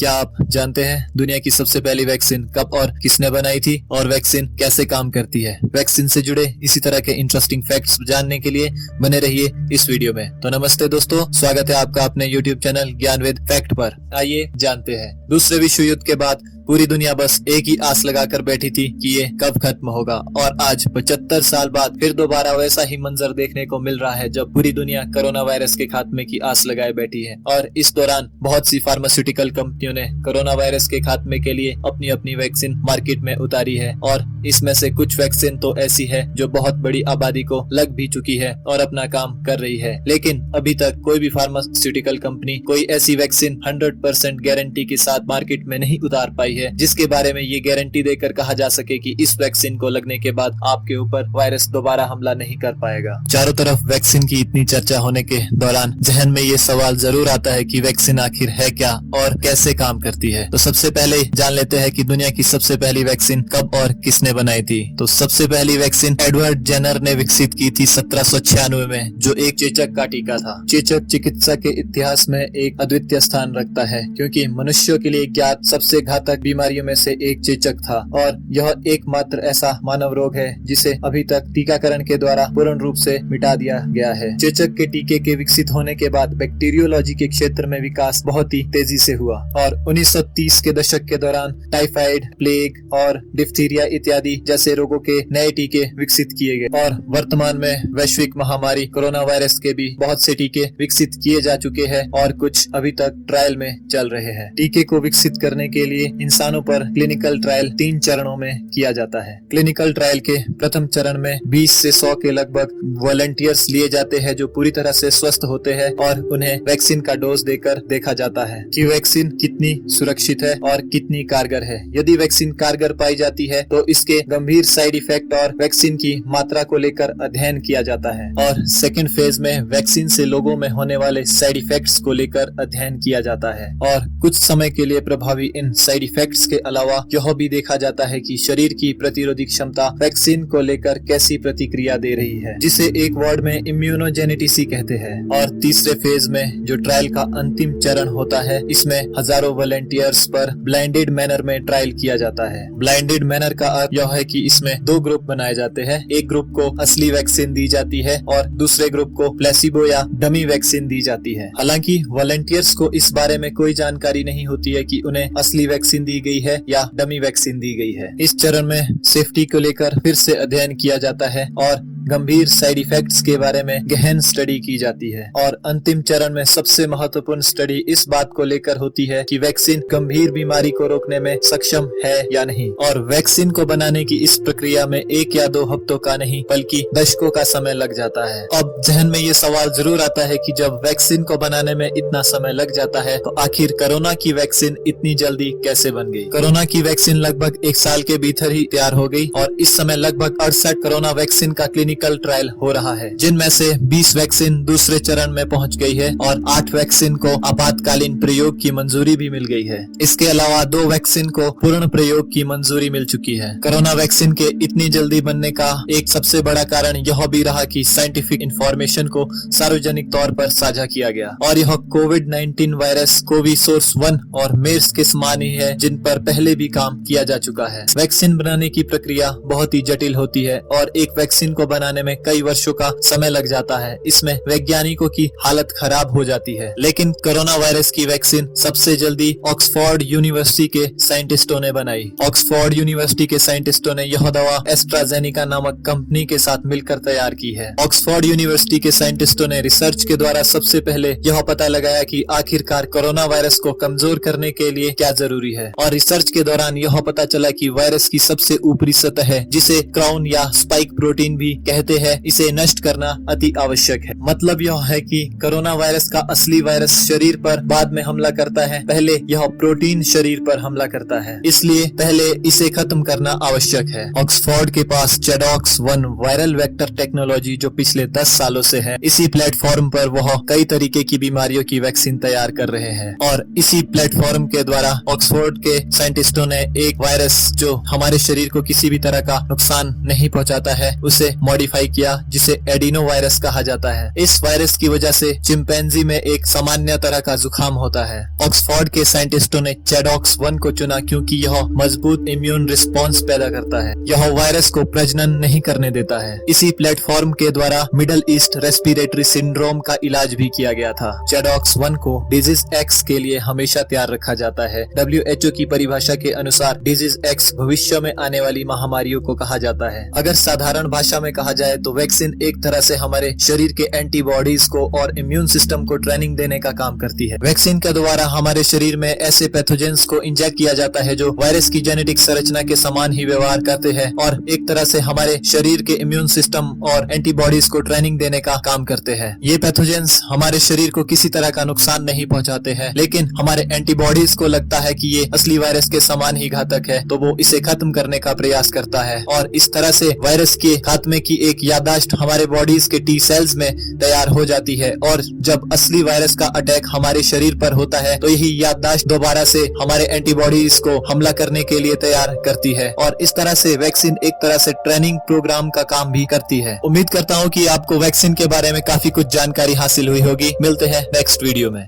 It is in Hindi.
क्या आप जानते हैं दुनिया की सबसे पहली वैक्सीन कब और किसने बनाई थी और वैक्सीन कैसे काम करती है? वैक्सीन से जुड़े इसी तरह के इंटरेस्टिंग फैक्ट्स जानने के लिए बने रहिए इस वीडियो में। तो नमस्ते दोस्तों, स्वागत है आपका अपने यूट्यूब चैनल ज्ञानवेद फैक्ट पर। आइए जानते हैं। दूसरे विश्व युद्ध के बाद पूरी दुनिया बस एक ही आस लगाकर बैठी थी कि ये कब खत्म होगा, और आज 75 साल बाद फिर दोबारा वैसा ही मंजर देखने को मिल रहा है जब पूरी दुनिया कोरोना वायरस के खात्मे की आस लगाए बैठी है। और इस दौरान बहुत सी फार्मास्यूटिकल कंपनियों ने कोरोना वायरस के खात्मे के लिए अपनी अपनी वैक्सीन मार्केट में उतारी है, और इसमें से कुछ वैक्सीन तो ऐसी है जो बहुत बड़ी आबादी को लग भी चुकी है और अपना काम कर रही है। लेकिन अभी तक कोई भी फार्मास्यूटिकल कंपनी कोई ऐसी वैक्सीन 100% गारंटी के साथ मार्केट में नहीं उतार पाई है जिसके बारे में ये गारंटी देकर कहा जा सके कि इस वैक्सीन को लगने के बाद आपके ऊपर वायरस दोबारा हमला नहीं कर पाएगा। चारों तरफ वैक्सीन की इतनी चर्चा होने के दौरान जहन में ये सवाल जरूर आता है कि वैक्सीन आखिर है क्या और कैसे काम करती है। तो सबसे पहले जान लेते हैं कि दुनिया की सबसे पहली वैक्सीन कब और किसने बनाई थी। तो सबसे पहली वैक्सीन एडवर्ड जेनर ने विकसित की थी 1796 में, जो एक चेचक का टीका था। चेचक चिकित्सा के इतिहास में एक अद्वितीय स्थान रखता है क्योंकि मनुष्यों के लिए ज्ञात सबसे घातक बीमारियों में से एक चेचक था, और यह एकमात्र ऐसा मानव रोग है जिसे अभी तक टीकाकरण के द्वारा पूर्ण रूप से मिटा दिया गया है। चेचक के टीके के विकसित होने के बाद बैक्टीरियोलॉजी के क्षेत्र में विकास बहुत ही तेजी से हुआ, और 1930 के दशक के दौरान टाइफाइड, प्लेग और डिप्थीरिया इत्यादि जैसे रोगों के नए टीके विकसित किए गए। और वर्तमान में वैश्विक महामारी कोरोना वायरस के भी बहुत से टीके विकसित किए जा चुके हैं और कुछ अभी तक ट्रायल में चल रहे हैं। टीके को विकसित करने के लिए इंसानों पर क्लिनिकल ट्रायल 3 चरणों में किया जाता है। क्लिनिकल ट्रायल के प्रथम चरण में 20 से 100 के लगभग वॉलंटियर्स लिए जाते हैं जो पूरी तरह से स्वस्थ होते हैं, और उन्हें वैक्सीन का डोज देकर देखा जाता है कि वैक्सीन कितनी सुरक्षित है और कितनी कारगर है। यदि वैक्सीन कारगर पाई जाती है तो इसके गंभीर साइड इफेक्ट और वैक्सीन की मात्रा को लेकर अध्ययन किया जाता है, और सेकेंड फेज में वैक्सीन से लोगों में होने वाले साइड इफेक्ट्स को लेकर अध्ययन किया जाता है। और कुछ समय के लिए प्रभावी इन साइड इफेक्ट्स के अलावा यह भी देखा जाता है कि शरीर की प्रतिरोधी क्षमता वैक्सीन को लेकर कैसी प्रतिक्रिया दे रही है, जिसे एक वर्ड में इम्यूनोजेनेटिसी कहते हैं। और तीसरे फेज में जो ट्रायल का अंतिम चरण होता है, इसमें हजारों वॉलंटियर्स पर ब्लाइंडेड मैनर में ट्रायल किया जाता है। ब्लाइंडेड मैनर का अर्थ यह है कि इसमें 2 ग्रुप बनाए जाते हैं। एक ग्रुप को असली वैक्सीन दी जाती है और दूसरे ग्रुप को प्लेसिबो या डमी वैक्सीन दी जाती है। हालांकि वॉलंटियर्स को इस बारे में कोई जानकारी नहीं होती है कि उन्हें असली वैक्सीन दी गई है या डमी वैक्सीन दी गई है। इस चरण में सेफ्टी को लेकर फिर से अध्ययन किया जाता है और गंभीर साइड इफेक्ट्स के बारे में गहन स्टडी की जाती है। और अंतिम चरण में सबसे महत्वपूर्ण स्टडी इस बात को लेकर होती है कि वैक्सीन गंभीर बीमारी को रोकने में सक्षम है या नहीं। और वैक्सीन को बनाने की इस प्रक्रिया में 1 या 2 हफ्तों का नहीं बल्कि दशकों का समय लग जाता है। अब जहन में ये सवाल जरूर आता है कि जब वैक्सीन को बनाने में इतना समय लग जाता है तो आखिर कोरोना की वैक्सीन इतनी जल्दी कैसे बन गई? कोरोना की वैक्सीन लगभग 1 साल के भीतर ही तैयार हो गई, और इस समय लगभग 68 कोरोना वैक्सीन का क्लिनिकल ट्रायल हो रहा है, जिनमें से 20 वैक्सीन दूसरे चरण में पहुंच गई है और 8 वैक्सीन को आपातकालीन प्रयोग की मंजूरी भी मिल गई है। इसके अलावा 2 वैक्सीन को पूर्ण प्रयोग की मंजूरी मिल चुकी है। कोरोना वैक्सीन के इतनी जल्दी बनने का एक सबसे बड़ा कारण यह भी रहा कि साइंटिफिक इंफॉर्मेशन को सार्वजनिक तौर पर साझा किया गया, और यह कोविड-19 वायरस कोविसोर्स 1 और मेर्स के समान ही है जिन पर पहले भी काम किया जा चुका है। वैक्सीन बनाने की प्रक्रिया बहुत ही जटिल होती है और एक वैक्सीन को बनाने में कई वर्षों का समय लग जाता है। इसमें वैज्ञानिकों की हालत खराब हो जाती है। लेकिन कोरोना वायरस की वैक्सीन सबसे जल्दी ऑक्सफोर्ड यूनिवर्सिटी के साइंटिस्टों ने बनाई। ऑक्सफोर्ड यूनिवर्सिटी के साइंटिस्टों ने यह दवा एस्ट्राजेनेका नामक कंपनी के साथ मिलकर तैयार की है। ऑक्सफोर्ड यूनिवर्सिटी के साइंटिस्टों ने रिसर्च के द्वारा सबसे पहले यह पता लगाया कि आखिरकार कोरोना वायरस को कमजोर करने के लिए क्या जरूरी है, और रिसर्च के दौरान यह पता चला कि वायरस की सबसे ऊपरी सतह है, जिसे क्राउन या स्पाइक प्रोटीन भी कहते हैं, इसे नष्ट करना अति आवश्यक है। मतलब यह है कि कोरोना वायरस का असली वायरस शरीर पर बाद में हमला करता है, पहले यह प्रोटीन शरीर पर हमला करता है, इसलिए पहले इसे खत्म करना आवश्यक है। ऑक्सफोर्ड के पास चेडॉक्स 1 वायरल वेक्टर टेक्नोलॉजी जो पिछले 10 सालों से है, इसी प्लेटफॉर्म पर वह कई तरीके की बीमारियों की वैक्सीन तैयार कर रहे हैं, और इसी प्लेटफॉर्म के द्वारा ऑक्सफोर्ड के साइंटिस्टों ने एक वायरस जो हमारे शरीर को किसी भी तरह का नुकसान नहीं पहुंचाता है, उसे मॉडिफाई किया जिसे एडिनो वायरस कहा जाता है। इस वायरस की वजह से चिंपैंजी में एक सामान्य तरह का जुकाम होता है। ऑक्सफोर्ड के साइंटिस्टों ने चैडॉक्स 1 को चुना क्योंकि यह मजबूत इम्यून रिस्पॉन्स पैदा करता है। यह वायरस को प्रजनन नहीं करने देता है। इसी प्लेटफॉर्म के द्वारा मिडल ईस्ट रेस्पिरेटरी सिंड्रोम का इलाज भी किया गया था। चैडॉक्स 1 को डिजीज एक्स के लिए हमेशा तैयार रखा जाता है। WHO की परिभाषा के अनुसार डिजीज एक्स भविष्य में आने वाली महामारियों को कहा जाता है। अगर साधारण भाषा में कहा जाए तो वैक्सीन एक तरह से हमारे शरीर के एंटीबॉडीज को और इम्यून सिस्टम को ट्रेनिंग देने का काम करती है। वैक्सीन के द्वारा हमारे शरीर में ऐसे पैथोजेंस को इंजेक्ट किया जाता है जो वायरस की जेनेटिक संरचना के समान ही व्यवहार करते हैं और एक तरह से हमारे शरीर के इम्यून सिस्टम और एंटीबॉडीज को ट्रेनिंग देने का काम करते हैं। ये पैथोजेंस हमारे शरीर को किसी तरह का नुकसान नहीं पहुंचाते हैं, लेकिन हमारे एंटीबॉडीज को लगता है कि ये असली वायरस के समान ही घातक है, तो वो इसे खत्म करने का प्रयास करता है और इस तरह से वायरस के खात्मे की एक याददाश्त हमारे बॉडीज के टी सेल्स में तैयार हो जाती है और जब असली वायरस का अटैक हमारे शरीर पर होता है तो यही याददाश्त दोबारा से हमारे एंटीबॉडीज को हमला करने के लिए तैयार करती है और इस तरह से वैक्सीन एक तरह से ट्रेनिंग प्रोग्राम का काम भी करती है। उम्मीद करता हूँ कि आपको वैक्सीन के बारे में काफी कुछ जानकारी हासिल हुई होगी। मिलते हैं नेक्स्ट वीडियो में।